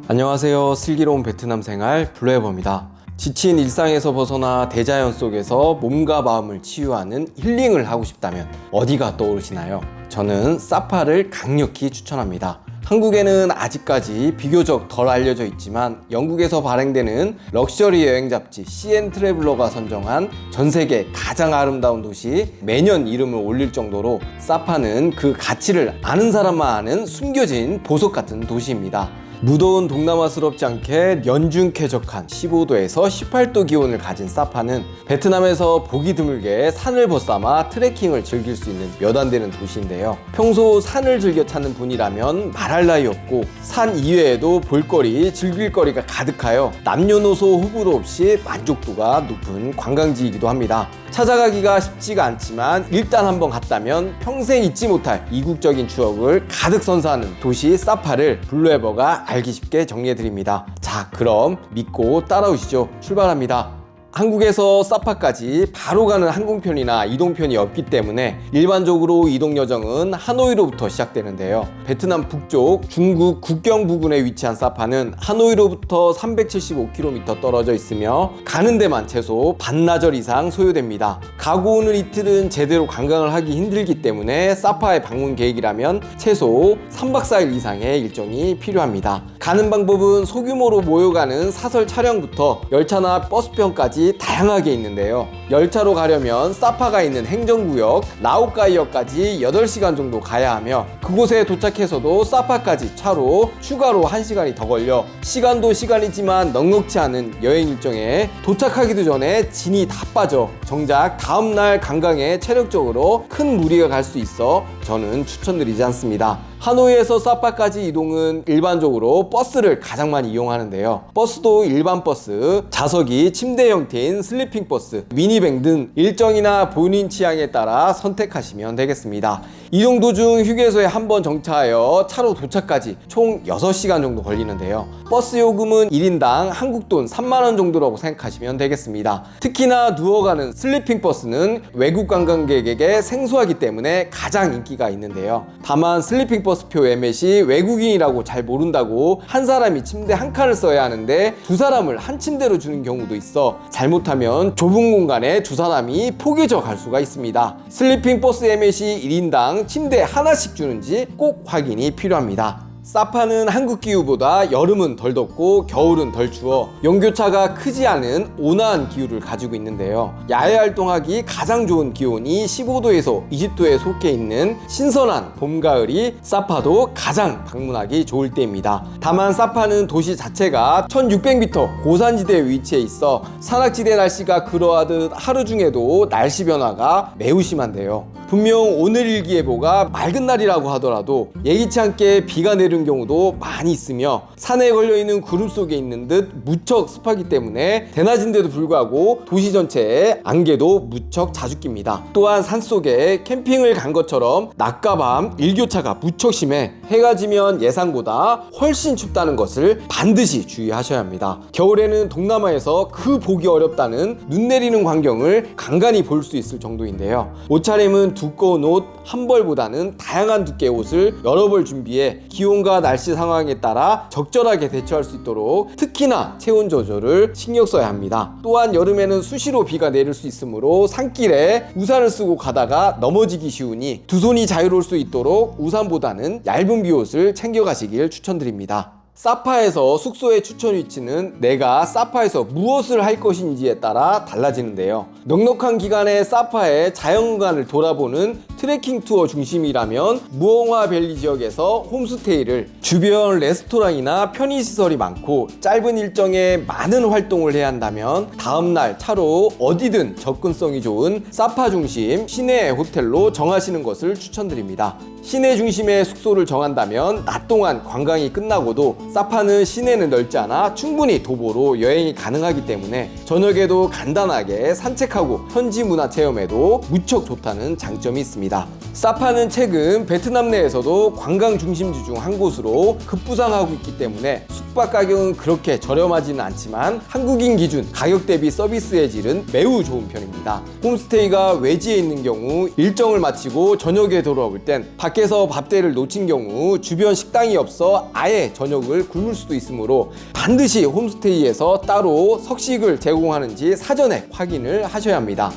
안녕하세요. 슬기로운 베트남 생활 블루에버입니다. 지친 일상에서 벗어나 대자연 속에서 몸과 마음을 치유하는 힐링을 하고 싶다면 어디가 떠오르시나요? 저는 사파를 강력히 추천합니다. 한국에는 아직까지 비교적 덜 알려져 있지만 영국에서 발행되는 럭셔리 여행 잡지 CN 트래블러가 선정한 전 세계 가장 아름다운 도시 매년 이름을 올릴 정도로 사파는 그 가치를 아는 사람만 아는 숨겨진 보석 같은 도시입니다. 무더운 동남아스럽지 않게 연중 쾌적한 15도에서 18도 기온을 가진 사파는 베트남에서 보기 드물게 산을 벗삼아 트레킹을 즐길 수 있는 몇 안 되는 도시인데요. 평소 산을 즐겨 찾는 분이라면 말할 나위 없고 산 이외에도 볼거리, 즐길거리가 가득하여 남녀노소 호불호 없이 만족도가 높은 관광지이기도 합니다. 찾아가기가 쉽지가 않지만 일단 한번 갔다면 평생 잊지 못할 이국적인 추억을 가득 선사하는 도시 사파를 블루에버가 알기 쉽게 정리해드립니다. 자, 그럼 믿고 따라오시죠. 출발합니다. 한국에서 사파까지 바로 가는 항공편이나 이동편이 없기 때문에 일반적으로 이동 여정은 하노이로부터 시작되는데요. 베트남 북쪽 중국 국경 부근에 위치한 사파는 하노이로부터 375km 떨어져 있으며 가는 데만 최소 반나절 이상 소요됩니다. 가고 오는 이틀은 제대로 관광을 하기 힘들기 때문에 사파의 방문 계획이라면 최소 3박 4일 이상의 일정이 필요합니다. 가는 방법은 소규모로 모여가는 사설 차량부터 열차나 버스편까지 다양하게 있는데요. 열차로 가려면 사파가 있는 행정구역 라오카이역까지 8시간 정도 가야 하며 그곳에 도착해서도 사파까지 차로 추가로 1시간이 더 걸려 시간도 시간이지만 넉넉지 않은 여행 일정에 도착하기도 전에 진이 다 빠져 정작 다음날 관광에 체력적으로 큰 무리가 갈 수 있어 저는 추천드리지 않습니다. 하노이에서 사파까지 이동은 일반적으로 버스를 가장 많이 이용하는데요. 버스도 일반 버스, 좌석이 침대 형태인 슬리핑 버스, 미니밴 등 일정이나 본인 취향에 따라 선택하시면 되겠습니다. 이동 도중 휴게소에 한번 정차하여 차로 도착까지 총 6시간 정도 걸리는데요. 버스 요금은 1인당 한국 돈 3만원 정도라고 생각하시면 되겠습니다. 특히나 누워가는 슬리핑 버스는 외국 관광객에게 생소하기 때문에 가장 인기가 있는데요. 다만 슬리핑 버스표 예매시 외국인이라고 잘 모른다고 한 사람이 침대 한 칸을 써야 하는데 두 사람을 한 침대로 주는 경우도 있어 잘못하면 좁은 공간에 두 사람이 포개져 갈 수가 있습니다. 슬리핑 버스 예매시 1인당 침대 하나씩 주는지 꼭 확인이 필요합니다. 사파는 한국 기후보다 여름은 덜 덥고 겨울은 덜 추워 연교차가 크지 않은 온화한 기후를 가지고 있는데요. 야외 활동하기 가장 좋은 기온이 15도에서 20도에 속해 있는 신선한 봄, 가을이 사파도 가장 방문하기 좋을 때입니다. 다만 사파는 도시 자체가 1600m 고산지대에 위치해 있어 산악지대 날씨가 그러하듯 하루 중에도 날씨 변화가 매우 심한데요. 분명 오늘 일기예보가 맑은 날이라고 하더라도 예기치 않게 비가 내리는 경우도 많이 있으며 산에 걸려있는 구름 속에 있는 듯 무척 습하기 때문에 대낮인데도 불구하고 도시 전체에 안개도 무척 자주 낍니다. 또한 산속에 캠핑을 간 것처럼 낮과 밤 일교차가 무척 심해 해가 지면 예상보다 훨씬 춥다는 것을 반드시 주의하셔야 합니다. 겨울에는 동남아에서 그 보기 어렵다는 눈 내리는 광경을 간간히 볼 수 있을 정도인데요. 옷차림은 두꺼운 옷 한 벌보다는 다양한 두께의 옷을 여러 벌 준비해 기온과 날씨 상황에 따라 적절하게 대처할 수 있도록 특히나 체온 조절을 신경 써야 합니다. 또한 여름에는 수시로 비가 내릴 수 있으므로 산길에 우산을 쓰고 가다가 넘어지기 쉬우니 두 손이 자유로울 수 있도록 우산보다는 얇은 비옷을 챙겨가시길 추천드립니다. 사파에서 숙소의 추천 위치는 내가 사파에서 무엇을 할 것인지에 따라 달라지는데요. 넉넉한 기간에 사파의 자연관을 돌아보는 트레킹 투어 중심이라면 무엉화 밸리 지역에서 홈스테이를, 주변 레스토랑이나 편의시설이 많고 짧은 일정에 많은 활동을 해야 한다면 다음날 차로 어디든 접근성이 좋은 사파 중심 시내 호텔로 정하시는 것을 추천드립니다. 시내 중심의 숙소를 정한다면 낮 동안 관광이 끝나고도 사파는 시내는 넓지 않아 충분히 도보로 여행이 가능하기 때문에 저녁에도 간단하게 산책하고 현지 문화 체험에도 무척 좋다는 장점이 있습니다. 사파는 최근 베트남 내에서도 관광 중심지 중 한 곳으로 급부상하고 있기 때문에 숙박 가격은 그렇게 저렴하지는 않지만 한국인 기준 가격 대비 서비스의 질은 매우 좋은 편입니다. 홈스테이가 외지에 있는 경우 일정을 마치고 저녁에 돌아올 땐 밖에서 밥대를 놓친 경우 주변 식당이 없어 아예 저녁을 밤을 굶을 수도 있으므로 반드시 홈스테이에서 따로 석식을 제공하는지 사전에 확인을 하셔야 합니다.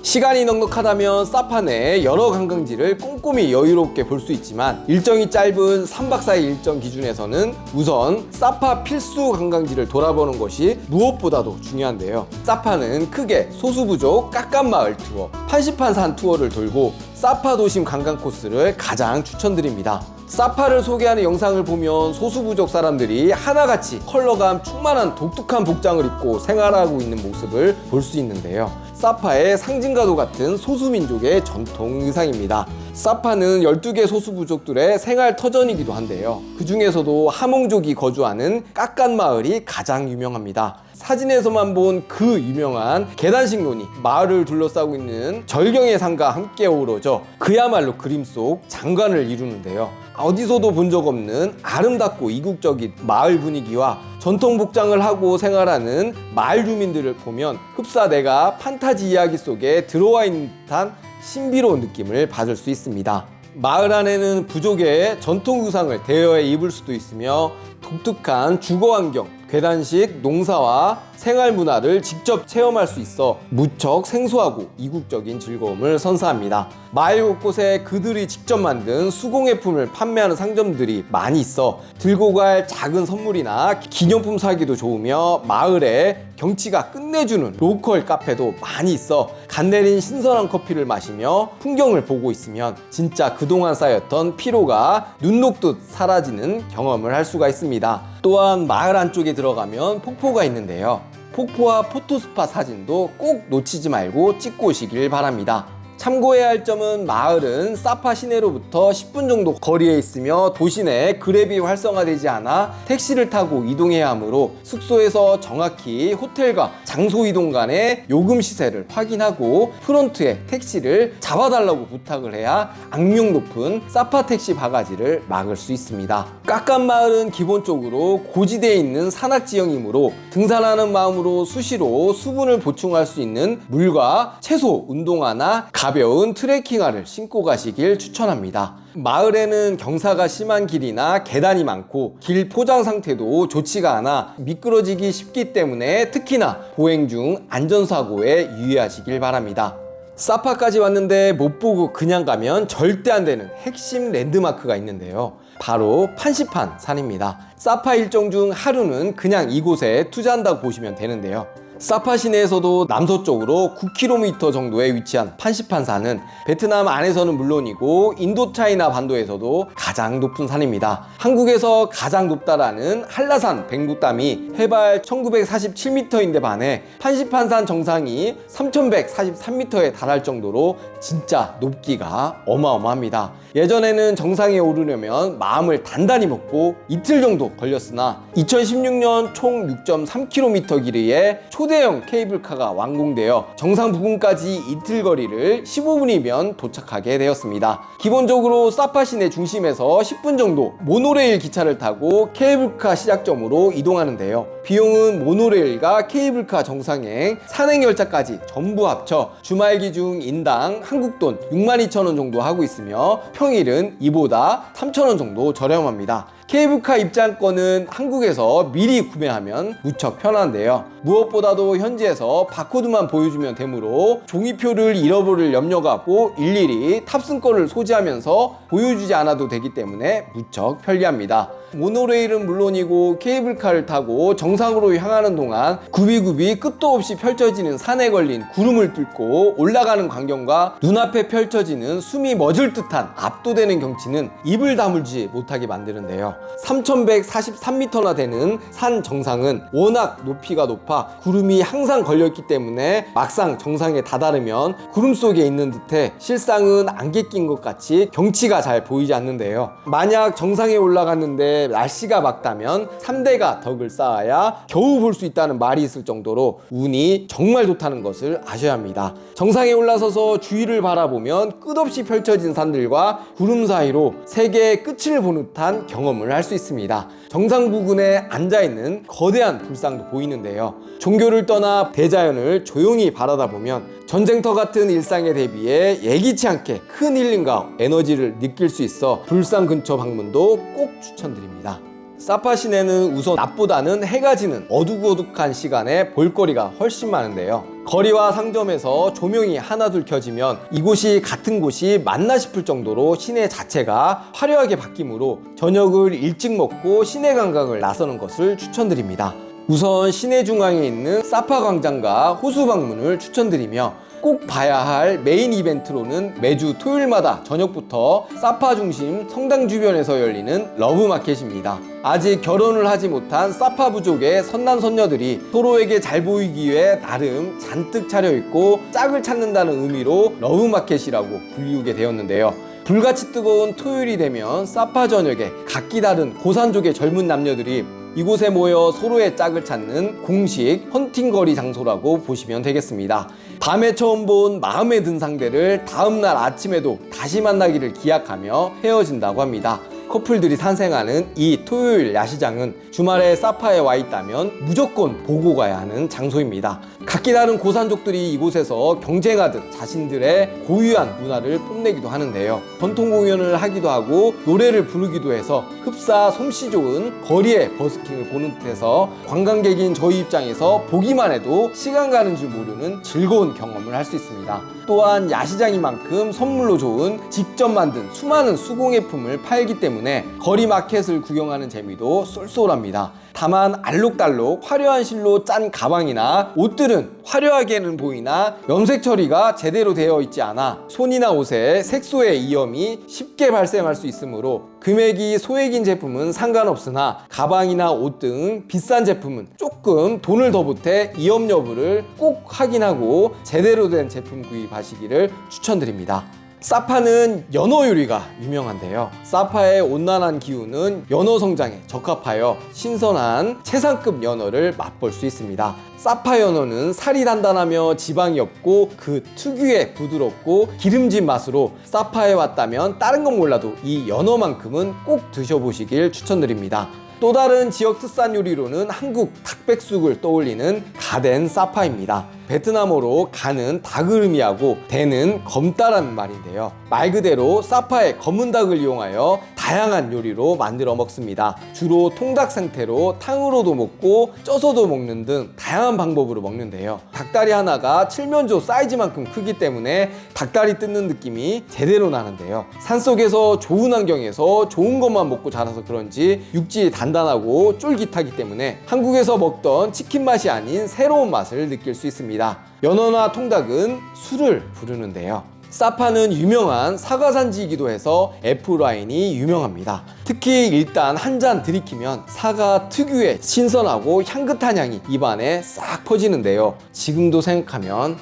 시간이 넉넉하다면 사파 내 여러 관광지를 꼼꼼히 여유롭게 볼 수 있지만 일정이 짧은 3박 4일 일정 기준에서는 우선 사파 필수 관광지를 돌아보는 것이 무엇보다도 중요한데요. 사파는 크게 소수부족 깎깐마을 투어, 판시판산 투어를 돌고 사파 도심 관광 코스를 가장 추천드립니다. 사파를 소개하는 영상을 보면 소수부족 사람들이 하나같이 컬러감 충만한 독특한 복장을 입고 생활하고 있는 모습을 볼 수 있는데요. 사파의 상징과도 같은 소수민족의 전통 의상입니다. 사파는 12개 소수부족들의 생활 터전이기도 한데요. 그 중에서도 하몽족이 거주하는 깎깐마을이 가장 유명합니다. 사진에서만 본 그 유명한 계단식 논이 마을을 둘러싸고 있는 절경의 산과 함께 어우러져 그야말로 그림 속 장관을 이루는데요. 어디서도 본 적 없는 아름답고 이국적인 마을 분위기와 전통 복장을 하고 생활하는 마을 주민들을 보면 흡사 내가 판타지 이야기 속에 들어와 있는 듯한 신비로운 느낌을 받을 수 있습니다. 마을 안에는 부족의 전통 의상을 대여해 입을 수도 있으며 독특한 주거 환경, 계단식 농사와 생활 문화를 직접 체험할 수 있어 무척 생소하고 이국적인 즐거움을 선사합니다. 마을 곳곳에 그들이 직접 만든 수공예품을 판매하는 상점들이 많이 있어 들고 갈 작은 선물이나 기념품 사기도 좋으며 마을에 경치가 끝내주는 로컬 카페도 많이 있어 간 내린 신선한 커피를 마시며 풍경을 보고 있으면 진짜 그동안 쌓였던 피로가 눈 녹듯 사라지는 경험을 할 수가 있습니다. 또한 마을 안쪽에 들어가면 폭포가 있는데요. 폭포와 포토스팟 사진도 꼭 놓치지 말고 찍고 오시길 바랍니다. 참고해야 할 점은 마을은 사파 시내로부터 10분 정도 거리에 있으며 도시 내 그랩이 활성화되지 않아 택시를 타고 이동해야 하므로 숙소에서 정확히 호텔과 장소 이동 간의 요금 시세를 확인하고 프론트에 택시를 잡아달라고 부탁을 해야 악명 높은 사파 택시 바가지를 막을 수 있습니다. 깎깐마을은 기본적으로 고지대에 있는 산악지형이므로 등산하는 마음으로 수시로 수분을 보충할 수 있는 물과 채소, 운동화나 가벼운 트레킹화를 신고 가시길 추천합니다. 마을에는 경사가 심한 길이나 계단이 많고 길 포장 상태도 좋지가 않아 미끄러지기 쉽기 때문에 특히나 보행 중 안전사고에 유의하시길 바랍니다. 사파까지 왔는데 못 보고 그냥 가면 절대 안 되는 핵심 랜드마크가 있는데요. 바로 판시판 산입니다. 사파 일정 중 하루는 그냥 이곳에 투자한다고 보시면 되는데요. 사파 시내에서도 남서쪽으로 9km 정도에 위치한 판시판 산은 베트남 안에서는 물론이고 인도차이나 반도에서도 가장 높은 산입니다. 한국에서 가장 높다라는 한라산 백록담이 해발 1947m인데 반해 판시판산 정상이 3143m에 달할 정도로 진짜 높기가 어마어마합니다. 예전에는 정상에 오르려면 마음을 단단히 먹고 이틀 정도 걸렸으나 2016년 총 6.3km 길이의 초대형 케이블카가 완공되어 정상 부근까지 이틀 거리를 15분이면 도착하게 되었습니다. 기본적으로 사파 시내 중심에서 10분 정도 모노레일 기차를 타고 케이블카 시작점으로 이동하는데요. 비용은 모노레일과 케이블카 정상행, 산행열차까지 전부 합쳐 주말 기준 인당 한국돈 62,000원 정도 하고 있으며 평일은 이보다 3,000원 정도 저렴합니다. 케이블카 입장권은 한국에서 미리 구매하면 무척 편한데요. 무엇보다도 현지에서 바코드만 보여주면 되므로 종이표를 잃어버릴 염려가 없고 일일이 탑승권을 소지하면서 보여주지 않아도 되기 때문에 무척 편리합니다. 모노레일은 물론이고 케이블카를 타고 정상으로 향하는 동안 굽이굽이 끝도 없이 펼쳐지는 산에 걸린 구름을 뚫고 올라가는 광경과 눈앞에 펼쳐지는 숨이 멎을 듯한 압도되는 경치는 입을 다물지 못하게 만드는데요. 3143m나 되는 산 정상은 워낙 높이가 높아 구름이 항상 걸려있기 때문에 막상 정상에 다다르면 구름 속에 있는 듯해 실상은 안개 낀 것 같이 경치가 잘 보이지 않는데요. 만약 정상에 올라갔는데 날씨가 맑다면 3대가 덕을 쌓아야 겨우 볼 수 있다는 말이 있을 정도로 운이 정말 좋다는 것을 아셔야 합니다. 정상에 올라서서 주위를 바라보면 끝없이 펼쳐진 산들과 구름 사이로 세계의 끝을 보는 듯한 경험을 할 수 있습니다. 정상 부근에 앉아있는 거대한 불상도 보이는데요. 종교를 떠나 대자연을 조용히 바라다 보면 전쟁터 같은 일상에 대비해 예기치 않게 큰 힐링과 에너지를 느낄 수 있어 불산 근처 방문도 꼭 추천드립니다. 사파 시내는 우선 낮보다는 해가 지는 어둑어둑한 시간에 볼거리가 훨씬 많은데요. 거리와 상점에서 조명이 하나둘 켜지면 이곳이 같은 곳이 맞나 싶을 정도로 시내 자체가 화려하게 바뀌므로 저녁을 일찍 먹고 시내 관광을 나서는 것을 추천드립니다. 우선 시내 중앙에 있는 사파 광장과 호수 방문을 추천드리며 꼭 봐야 할 메인 이벤트로는 매주 토요일마다 저녁부터 사파 중심 성당 주변에서 열리는 러브마켓입니다. 아직 결혼을 하지 못한 사파 부족의 선남선녀들이 서로에게 잘 보이기 위해 나름 잔뜩 차려입고 짝을 찾는다는 의미로 러브마켓이라고 불리우게 되었는데요. 불같이 뜨거운 토요일이 되면 사파 전역에 각기 다른 고산족의 젊은 남녀들이 이곳에 모여 서로의 짝을 찾는 공식 헌팅거리 장소라고 보시면 되겠습니다. 밤에 처음 본 마음에 든 상대를 다음날 아침에도 다시 만나기를 기약하며 헤어진다고 합니다. 커플들이 탄생하는 이 토요일 야시장은 주말에 사파에 와 있다면 무조건 보고 가야 하는 장소입니다. 각기 다른 고산족들이 이곳에서 경쟁하듯 자신들의 고유한 문화를 뽐내기도 하는데요. 전통 공연을 하기도 하고 노래를 부르기도 해서 흡사 솜씨 좋은 거리의 버스킹을 보는 듯해서 관광객인 저희 입장에서 보기만 해도 시간 가는 줄 모르는 즐거운 경험을 할 수 있습니다. 또한 야시장이만큼 선물로 좋은 직접 만든 수많은 수공예품을 팔기 때문에 거리 마켓을 구경하는 재미도 쏠쏠합니다. 다만 알록달록 화려한 실로 짠 가방이나 옷들은 화려하게는 보이나 염색 처리가 제대로 되어 있지 않아 손이나 옷에 색소의 이염이 쉽게 발생할 수 있으므로 금액이 소액인 제품은 상관없으나 가방이나 옷 등 비싼 제품은 조금 돈을 더 보태 이염 여부를 꼭 확인하고 제대로 된 제품 구입하시기를 추천드립니다. 사파는 연어 요리가 유명한데요. 사파의 온난한 기후는 연어 성장에 적합하여 신선한 최상급 연어를 맛볼 수 있습니다. 사파 연어는 살이 단단하며 지방이 없고 그 특유의 부드럽고 기름진 맛으로 사파에 왔다면 다른 건 몰라도 이 연어만큼은 꼭 드셔보시길 추천드립니다. 또 다른 지역 특산 요리로는 한국 닭백숙을 떠올리는 가덴 사파입니다. 베트남어로 가는 닭을 의미하고 대는 검다라는 말인데요. 말 그대로 사파의 검은 닭을 이용하여 다양한 요리로 만들어 먹습니다. 주로 통닭 상태로 탕으로도 먹고 쪄서도 먹는 등 다양한 방법으로 먹는데요. 닭다리 하나가 칠면조 사이즈만큼 크기 때문에 닭다리 뜯는 느낌이 제대로 나는데요. 산속에서 좋은 환경에서 좋은 것만 먹고 자라서 그런지 육질이 단단하고 쫄깃하기 때문에 한국에서 먹던 치킨 맛이 아닌 새로운 맛을 느낄 수 있습니다. 연어나 통닭은 술을 부르는데요. 사파는 유명한 사과산지이기도 해서 애플와인이 유명합니다. 특히 일단 한 잔 들이키면 사과 특유의 신선하고 향긋한 향이 입안에 싹 퍼지는데요. 지금도 생각하면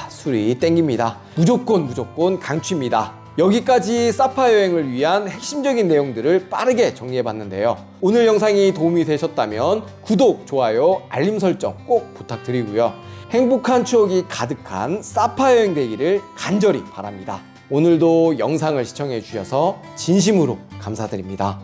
술이 땡깁니다. 무조건 강추입니다. 여기까지 사파 여행을 위한 핵심적인 내용들을 빠르게 정리해봤는데요. 오늘 영상이 도움이 되셨다면 구독, 좋아요, 알림 설정 꼭 부탁드리고요. 행복한 추억이 가득한 사파 여행 되기를 간절히 바랍니다. 오늘도 영상을 시청해 주셔서 진심으로 감사드립니다.